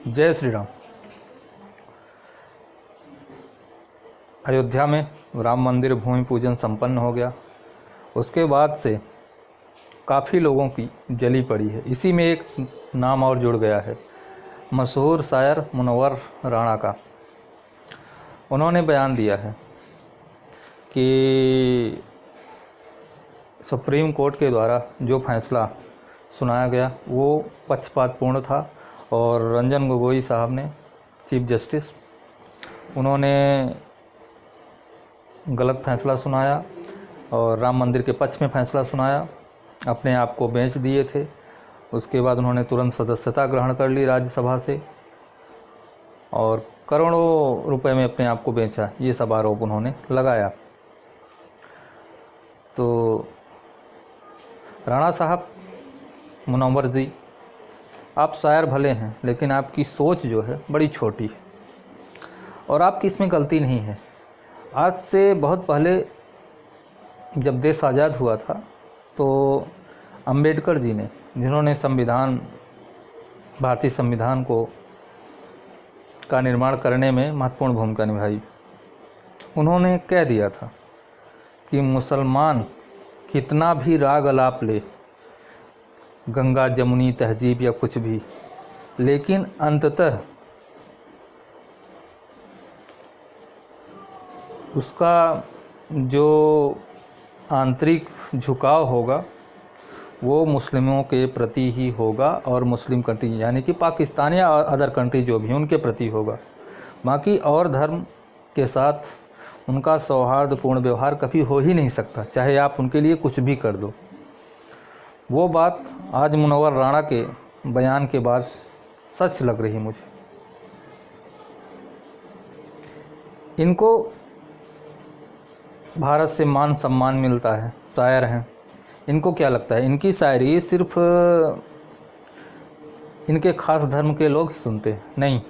जय श्री राम। अयोध्या में राम मंदिर भूमि पूजन संपन्न हो गया। उसके बाद से काफ़ी लोगों की जली पड़ी है। इसी में एक नाम और जुड़ गया है, मशहूर शायर मुनव्वर राणा का। उन्होंने बयान दिया है कि सुप्रीम कोर्ट के द्वारा जो फैसला सुनाया गया वो पक्षपातपूर्ण था और रंजन गोगोई साहब ने, चीफ जस्टिस, उन्होंने गलत फैसला सुनाया और राम मंदिर के पक्ष में फैसला सुनाया। अपने आप को बेच दिए थे। उसके बाद उन्होंने तुरंत सदस्यता ग्रहण कर ली राज्यसभा से और करोड़ों रुपए में अपने आप को बेचा। ये सब आरोप उन्होंने लगाया। तो राणा साहब, मुनव्वर जी, आप शायर भले हैं लेकिन आपकी सोच जो है बड़ी छोटी है और आपकी इसमें गलती नहीं है। आज से बहुत पहले जब देश आज़ाद हुआ था तो अंबेडकर जी ने, जिन्होंने भारतीय संविधान का निर्माण करने में महत्वपूर्ण भूमिका निभाई, उन्होंने कह दिया था कि मुसलमान कितना भी राग अलाप ले, गंगा जमुनी तहजीब या कुछ भी, लेकिन अंततः उसका जो आंतरिक झुकाव होगा वो मुस्लिमों के प्रति ही होगा और मुस्लिम कंट्री यानी कि पाकिस्तान या अदर कंट्री जो भी उनके प्रति होगा। बाकी और धर्म के साथ उनका सौहार्दपूर्ण व्यवहार कभी हो ही नहीं सकता, चाहे आप उनके लिए कुछ भी कर दो। वो बात आज मुनव्वर राणा के बयान के बाद सच लग रही मुझे। इनको भारत से मान सम्मान मिलता है, शायर हैं। इनको क्या लगता है इनकी शायरी सिर्फ इनके खास धर्म के लोग ही सुनते हैं? नहीं,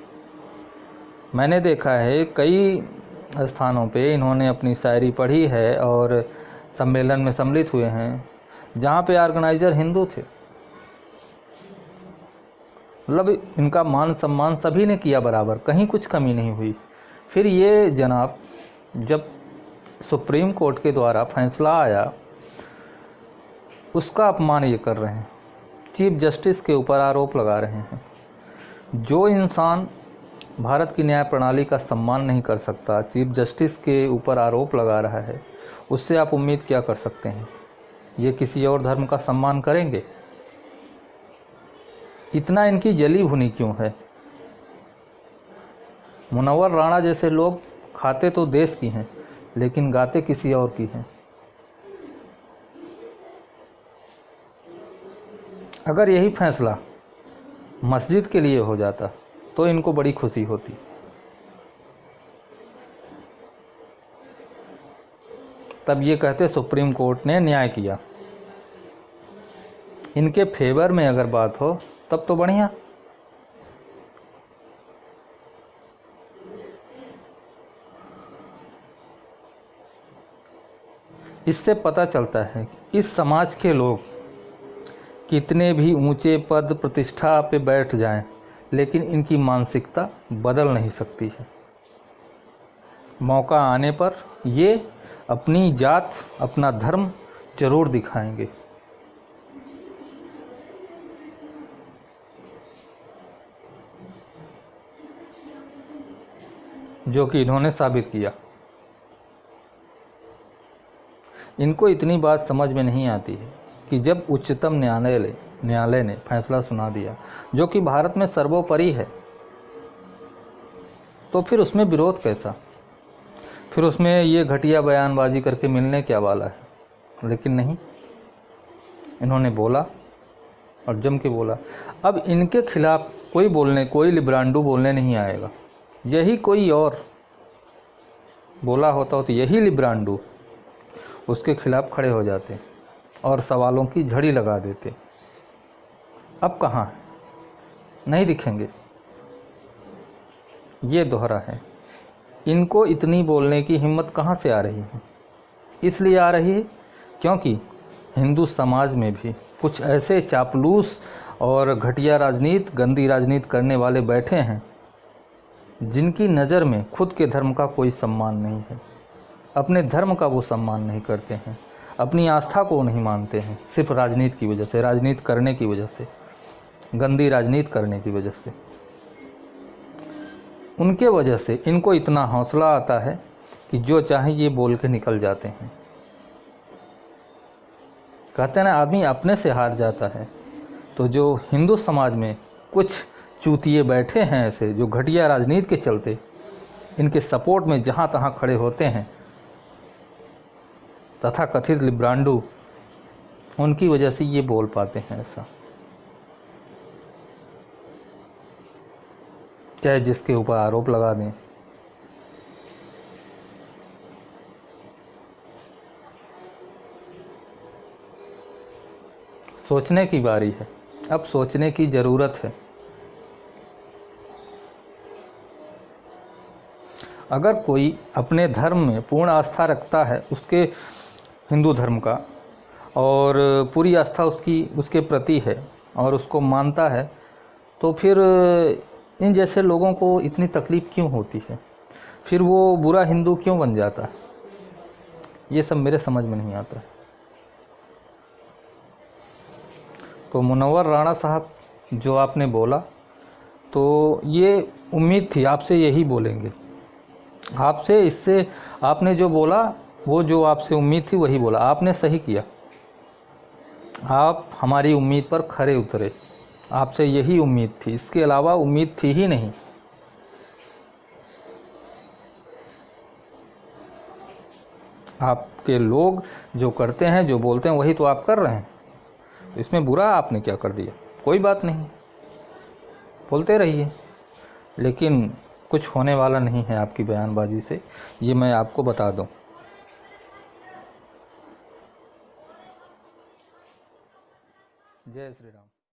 मैंने देखा है कई स्थानों पे इन्होंने अपनी शायरी पढ़ी है और सम्मेलन में सम्मिलित हुए हैं जहाँ पे ऑर्गेनाइज़र हिंदू थे। मतलब इनका मान सम्मान सभी ने किया बराबर, कहीं कुछ कमी नहीं हुई। फिर ये जनाब जब सुप्रीम कोर्ट के द्वारा फैसला आया उसका अपमान ये कर रहे हैं, चीफ जस्टिस के ऊपर आरोप लगा रहे हैं। जो इंसान भारत की न्याय प्रणाली का सम्मान नहीं कर सकता, चीफ जस्टिस के ऊपर आरोप लगा रहा है, उससे आप उम्मीद क्या कर सकते हैं? ये किसी और धर्म का सम्मान करेंगे? इतना इनकी जली भुनी क्यों है? मुनव्वर राणा जैसे लोग खाते तो देश की हैं लेकिन गाते किसी और की हैं। अगर यही फैसला मस्जिद के लिए हो जाता तो इनको बड़ी खुशी होती। तब ये कहते सुप्रीम कोर्ट ने न्याय किया। इनके फेवर में अगर बात हो तब तो बढ़िया। इससे पता चलता है कि इस समाज के लोग कितने भी ऊंचे पद प्रतिष्ठा पे बैठ जाएं, लेकिन इनकी मानसिकता बदल नहीं सकती है। मौका आने पर ये अपनी जात, अपना धर्म जरूर दिखाएंगे। जो कि इन्होंने साबित किया। इनको इतनी बात समझ में नहीं आती है कि जब उच्चतम न्यायालय ने फैसला सुना दिया जो कि भारत में सर्वोपरि है, तो फिर उसमें विरोध कैसा? फिर उसमें ये घटिया बयानबाजी करके मिलने क्या वाला है? लेकिन नहीं, इन्होंने बोला और जम के बोला। अब इनके खिलाफ कोई लिब्रांडू बोलने नहीं आएगा। यही कोई और बोला होता तो यही लिब्रांडू उसके खिलाफ खड़े हो जाते और सवालों की झड़ी लगा देते। अब कहाँ है? नहीं दिखेंगे। ये दोहरा है। इनको इतनी बोलने की हिम्मत कहाँ से आ रही है? इसलिए आ रही है क्योंकि हिंदू समाज में भी कुछ ऐसे चापलूस और घटिया राजनीति, गंदी राजनीति करने वाले बैठे हैं, जिनकी नज़र में खुद के धर्म का कोई सम्मान नहीं है, अपने धर्म का वो सम्मान नहीं करते हैं, अपनी आस्था को नहीं मानते हैं, सिर्फ राजनीति की वजह से, राजनीति करने की वजह से, गंदी राजनीति करने की वजह से। उनके वजह से इनको इतना हौसला आता है कि जो चाहे ये बोल के निकल जाते हैं। कहते हैं ना, आदमी अपने से हार जाता है। तो जो हिंदू समाज में कुछ चूतिए बैठे हैं ऐसे, जो घटिया राजनीति के चलते इनके सपोर्ट में जहाँ तहाँ खड़े होते हैं, तथा कथित लिब्रांडू, उनकी वजह से ये बोल पाते हैं ऐसा। चाहे जिसके ऊपर आरोप लगा दें। सोचने की बारी है, अब सोचने की ज़रूरत है। अगर कोई अपने धर्म में पूर्ण आस्था रखता है, उसके हिंदू धर्म का, और पूरी आस्था उसके प्रति है और उसको मानता है, तो फिर इन जैसे लोगों को इतनी तकलीफ़ क्यों होती है? फिर वो बुरा हिंदू क्यों बन जाता है? ये सब मेरे समझ में नहीं आता है। तो मुनव्वर राणा साहब, जो आपने बोला, तो ये उम्मीद थी आपसे यही बोलेंगे। आपसे इससे आपने जो बोला, वो जो आपसे उम्मीद थी वही बोला। आपने सही किया, आप हमारी उम्मीद पर खरे उतरे। आपसे यही उम्मीद थी, इसके अलावा उम्मीद थी ही नहीं। आपके लोग जो करते हैं, जो बोलते हैं, वही तो आप कर रहे हैं। इसमें बुरा आपने क्या कर दिया? कोई बात नहीं, बोलते रहिए, लेकिन कुछ होने वाला नहीं है आपकी बयानबाजी से, ये मैं आपको बता दूं। जय श्री राम।